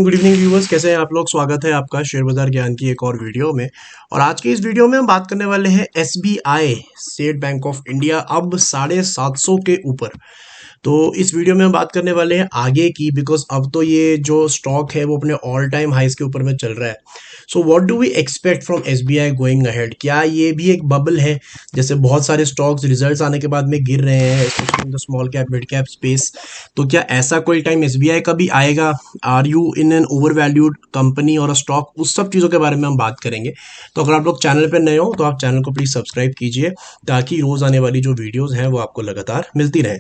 Good evening viewers, कैसे हैं आप लोग। स्वागत है आपका शेयर बाजार ज्ञान की एक और वीडियो में। और आज के इस वीडियो में हम बात करने वाले हैं SBI, state bank of India, अब 750 के ऊपर। तो इस वीडियो में हम बात करने वाले हैं आगे की, बिकॉज अब तो ये जो स्टॉक है वो अपने ऑल टाइम हाइस के ऊपर में चल रहा है। So what do we expect from SBI going ahead. क्या ये भी एक बबल है, जैसे बहुत सारे स्टॉक्स रिजल्ट्स आने के बाद में गिर रहे हैं, specially in the small cap mid cap space. तो क्या ऐसा कोई टाइम एसबीआई का भी आएगा? Are you in an over valued company और अ स्टॉक? उस सब चीज़ों के बारे में हम बात करेंगे। तो अगर आप लोग चैनल पर नए हो तो आप चैनल को प्लीज़ सब्सक्राइब कीजिए, ताकि रोज़ आने वाली जो वीडियोज़ हैं वो आपको लगातार मिलती रहे।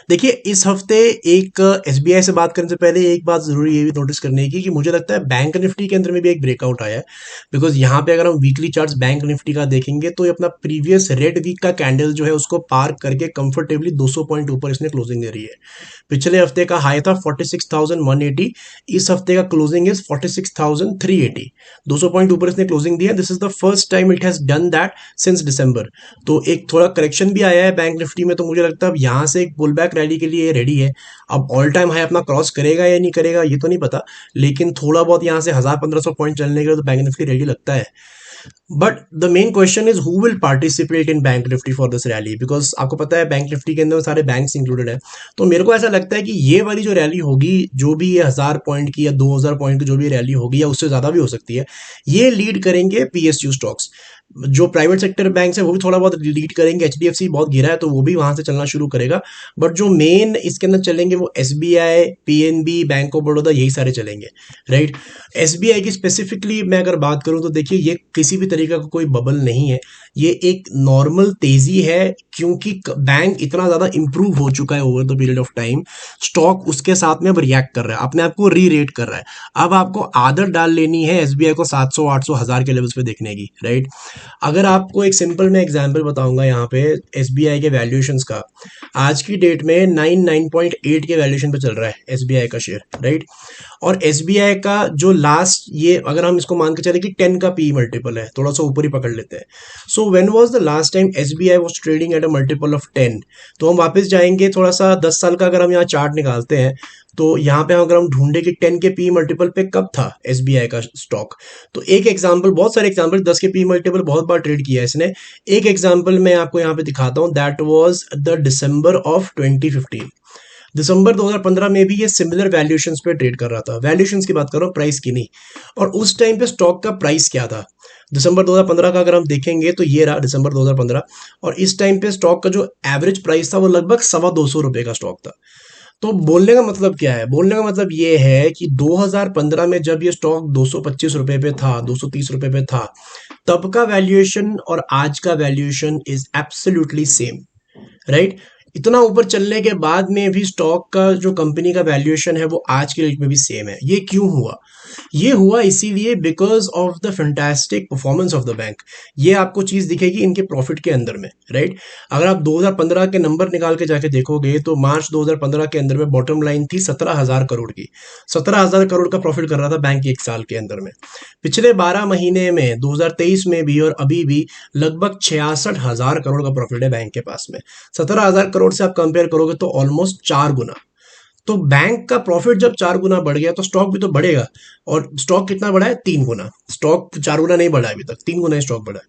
देखिए, इस हफ्ते एक एसबीआई से बात करने से पहले एक बात जरूरी ये भी नोटिस करने की कि मुझे लगता है बैंक निफ्टी के अंदर में भी एक ब्रेकआउट आया है। बिकॉज यहाँ पे अगर हम वीकली चार्ट्स बैंक निफ्टी का देखेंगे तो ये अपना प्रीवियस रेड वीक का कैंडल जो है उसको पार करके कंफर्टेबली 200 पॉइंट ऊपर इसने क्लोजिंग दे रही है। पिछले हफ्ते का हाई था 46,180, इस हफ्ते का क्लोजिंग इज 46,380। 200 पॉइंट ऊपर इसने क्लोजिंग दिया। This is the first time it has done that since दिसंबर। तो एक थोड़ा करेक्शन भी आया है बैंक निफ्टी में, तो मुझे लगता है अब यहाँ से एक पुल बैक रैली के लिए रेडी है। अब ऑल टाइम हाई अपना क्रॉस करेगा या नहीं करेगा ये तो नहीं पता, लेकिन थोड़ा बहुत यहाँ से 1,000-1,500 पॉइंट चलने के लिए तो बैंक निफ्टी रेडी लगता है। But the main question is who will participate in bank Nifty for this rally, because आपको पता है बैंक निफ्टी के अंदर सारे बैंक्स इंक्लूडेड है। तो मेरे को ऐसा लगता है कि ये वाली जो रैली होगी, जो भी ये 1,000 पॉइंट की या 2,000 पॉइंट की जो भी रैली होगी, या उससे ज्यादा भी हो सकती है, ये लीड करेंगे पीएसयू स्टॉक्स। जो प्राइवेट सेक्टर बैंक्स है वो भी थोड़ा बहुत लीड करेंगे। एचडीएफसी बहुत गिरा है तो वो भी वहां से चलना शुरू करेगा। बट जो मेन इसके अंदर चलेंगे वो SBI, PNB, bank of Baroda, यही सारे चलेंगे, राइट। एसबीआई की स्पेसिफिकली मैं अगर बात करूं तो देखिए, ये किसी भी तरीके का कोई बबल नहीं है, ये एक नॉर्मल तेजी है, क्योंकि बैंक इतना ज्यादा इंप्रूव हो चुका है over the period of time. Stock उसके साथ में अब रिएक्ट कर रहा है, अपने आप को री रेट कर रहा है। अब आपको आदत डाल लेनी है एसबीआई को 700, 800, 1,000 के लेवल्स पे देखने की, राइट। अगर आपको एक सिंपल मैं एग्जांपल बताऊंगा यहाँ पे एसबीआई के वैल्यूएशंस का, आज की डेट में 9.8 के वैल्यूएशन पे चल रहा है एसबीआई का शेयर, राइट। और एसबीआई का जो लास्ट, ये अगर हम इसको मान के चले कि 10 का पी मल्टीपल है, थोड़ा सा ऊपर ही पकड़ लेते हैं। So when was the last time SBI was trading at a multiple of 10? तो हम वापस जाएंगे थोड़ा सा 10 साल का, अगर हम यहाँ चार्ट निकालते हैं तो यहाँ पे अगर हम ढूंढे कि 10 के पी मल्टीपल पे कब था एसबीआई का स्टॉक, तो एक एग्जांपल, बहुत सारे एग्जांपल, 10 के पी मल्टीपल बहुत बार ट्रेड किया है इसने। एक एग्जांपल मैं आपको यहाँ पे दिखाता हूँ, that was the December of 2015। दिसंबर 2015 में भी ये सिमिलर वैल्यूएशंस पे ट्रेड कर रहा था। वैल्यूएशंस की बात कर रहा हूँ, प्राइस की नहीं। और उस टाइम पे स्टॉक का प्राइस क्या था दिसंबर 2015 का, अगर हम देखेंगे तो ये रहा दिसंबर 2015। और इस टाइम पे स्टॉक का जो एवरेज प्राइस था वो लगभग 225 रुपए का स्टॉक था। तो बोलने का मतलब क्या है? बोलने का मतलब ये है कि 2015 में जब ये स्टॉक 225 रुपए पे था, 230 रुपए पे था, तब का वैल्यूएशन और आज का valuation is absolutely same, right. इतना ऊपर चलने के बाद में भी स्टॉक का जो कंपनी का वैल्यूएशन है वो आज के रेट में भी सेम है। ये क्यों हुआ? ये हुआ इसीलिए because of the fantastic performance of the bank. ये आपको चीज दिखेगी इनके प्रॉफिट के अंदर में, राइट। अगर आप 2015 के नंबर निकाल के जाके देखोगे तो मार्च 2015 के अंदर में बॉटम लाइन थी 17,000 करोड़ की। 17,000 करोड़ का प्रॉफिट कर रहा था बैंक एक साल के अंदर में। पिछले 12 महीने में 2023 में भी और अभी भी लगभग 66,000 करोड़ का प्रॉफिट है बैंक के पास में। 17,000 करोड़ से आप कंपेयर करोगे तो ऑलमोस्ट 4 गुना। तो बैंक का प्रॉफिट जब 4 गुना बढ़ गया तो स्टॉक भी तो बढ़ेगा। और स्टॉक कितना बढ़ा है? 3 गुना। स्टॉक 4 गुना नहीं बढ़ा है अभी तक, 3 गुना स्टॉक बढ़ा है।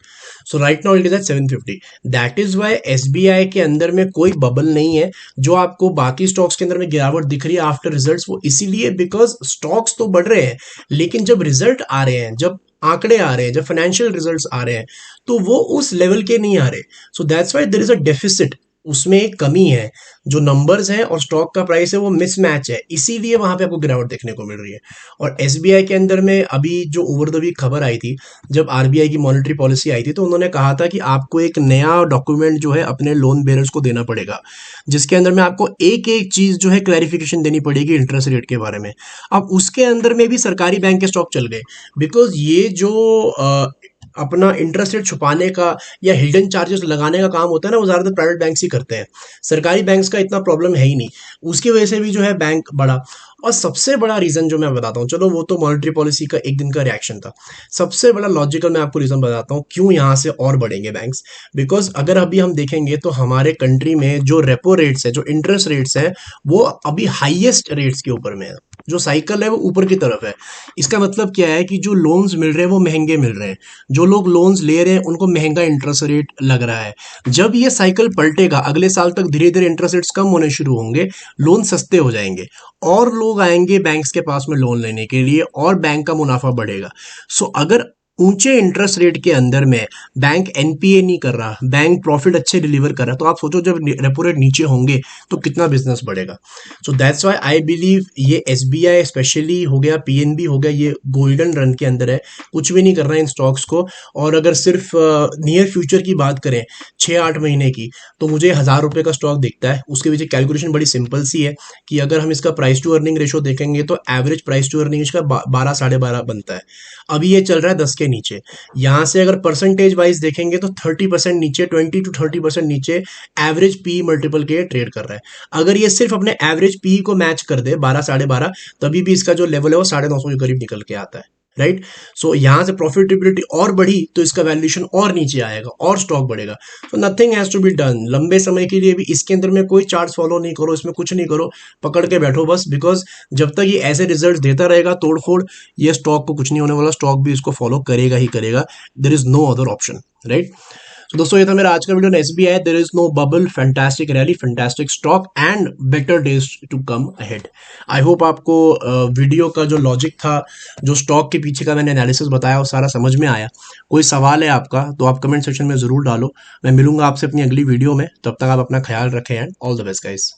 So right now it is at 750। That is why SBI के अंदर में कोई बबल नहीं है। जो आपको बाकी स्टॉक्स के अंदर में गिरावट दिख रही है आफ्टर रिजल्ट्स, वो इसीलिए बिकॉज स्टॉक्स तो बढ़ रहे हैं, लेकिन जब रिजल्ट आ रहे हैं, जब आंकड़े आ रहे हैं, जब फाइनेंशियल रिजल्ट्स आ रहे हैं, तो वो उस लेवल के नहीं आ रहे। So that's why there is a deficit, उसमें एक कमी है। जो नंबर्स हैं और स्टॉक का प्राइस है वो मिसमैच है, इसीलिए वहां पे आपको गिरावट देखने को मिल रही है। और एसबीआई के अंदर में अभी जो ओवर द वीक खबर आई थी, जब आरबीआई की मॉनेटरी पॉलिसी आई थी, तो उन्होंने कहा था कि आपको एक नया डॉक्यूमेंट जो है अपने लोन बेयरर्स को देना पड़ेगा, जिसके अंदर में आपको एक एक चीज जो है क्लैरिफिकेशन देनी पड़ेगी इंटरेस्ट रेट के बारे में। अब उसके अंदर में भी सरकारी बैंक के स्टॉक चल गए, बिकॉज ये जो अपना इंटरेस्ट रेट छुपाने का या हिडन चार्जेस लगाने का काम होता है ना, वो ज्यादातर प्राइवेट बैंक्स ही करते हैं। सरकारी बैंक्स का इतना प्रॉब्लम है ही नहीं, उसकी वजह से भी जो है बैंक बढ़ा। और सबसे बड़ा रीजन जो मैं बताता हूँ, चलो वो तो मॉनेटरी पॉलिसी का एक दिन का रिएक्शन था, सबसे बड़ा लॉजिकल मैं आपको रीजन बताता हूँ क्यों यहाँ से और बढ़ेंगे बैंक्स। बिकॉज अगर अभी हम देखेंगे तो हमारे कंट्री में जो रेपो रेट्स है, जो इंटरेस्ट रेट्स है, वो अभी हाईएस्ट रेट्स के ऊपर में है। जो साइकिल है वो ऊपर की तरफ है। इसका मतलब क्या है कि जो लोन्स मिल रहे हैं वो महंगे मिल रहे हैं, जो लोग लोन्स ले रहे हैं उनको महंगा इंटरेस्ट रेट लग रहा है। जब ये साइकिल पलटेगा अगले साल तक धीरे धीरे इंटरेस्ट रेट्स कम होने शुरू होंगे, लोन सस्ते हो जाएंगे और लोग आएंगे बैंक्स के पास में लोन लेने के लिए और बैंक का मुनाफा बढ़ेगा। सो अगर ऊंचे इंटरेस्ट रेट के अंदर में बैंक एनपीए नहीं कर रहा, बैंक प्रॉफिट अच्छे डिलीवर कर रहा, तो आप सोचो जब रेपो रेट नीचे होंगे तो कितना बिजनेस बढ़ेगा। So that's why I believe ये एसबीआई स्पेशली हो गया, पीएनबी हो गया, ये गोल्डन रन के अंदर है, कुछ भी नहीं कर रहा है इन स्टॉक्स को। और अगर सिर्फ नियर फ्यूचर की बात करें 6-8 महीने की, तो मुझे 1,000 रुपये का स्टॉक दिखता है। उसके पीछे कैलकुलेशन बड़ी सिंपल सी है कि अगर हम इसका प्राइस टू अर्निंग रेशो देखेंगे तो एवरेज प्राइस टू अर्निंग इसका 12-12.5 बनता है। अभी ये चल रहा है 10 के नीचे। यहाँ से अगर परसेंटेज वाइज देखेंगे तो 30% नीचे, 20 to 30% नीचे एवरेज पी मल्टीपल के ट्रेड कर रहा है। अगर ये सिर्फ अपने एवरेज पी को मैच कर दे 12-12.5, तभी भी इसका जो लेवल है वो 950 के करीब निकल के आता है, राइट। सो यहाँ से प्रॉफिटेबिलिटी और बढ़ी तो इसका वैल्यूएशन और नीचे आएगा और स्टॉक बढ़ेगा। So nothing has to be done. लंबे समय के लिए भी इसके अंदर में कोई चार्ट फॉलो नहीं करो, इसमें कुछ नहीं करो, पकड़ के बैठो बस। बिकॉज जब तक ये ऐसे रिजल्ट देता रहेगा तोड़ फोड़, ये स्टॉक को कुछ नहीं होने वाला, स्टॉक भी इसको फॉलो करेगा ही करेगा। There is no other option, right. तो दोस्तों ये था मेरा आज का video SBI. There is no bubble, fantastic rally, fantastic stock and better days to come ahead. I hope आपको वीडियो का जो लॉजिक था, जो स्टॉक के पीछे का मैंने एनालिसिस बताया, वो सारा समझ में आया। कोई सवाल है आपका तो आप कमेंट सेक्शन में जरूर डालो। मैं मिलूंगा आपसे अपनी अगली वीडियो में, तब तक आप अपना ख्याल रखें and all the best guys.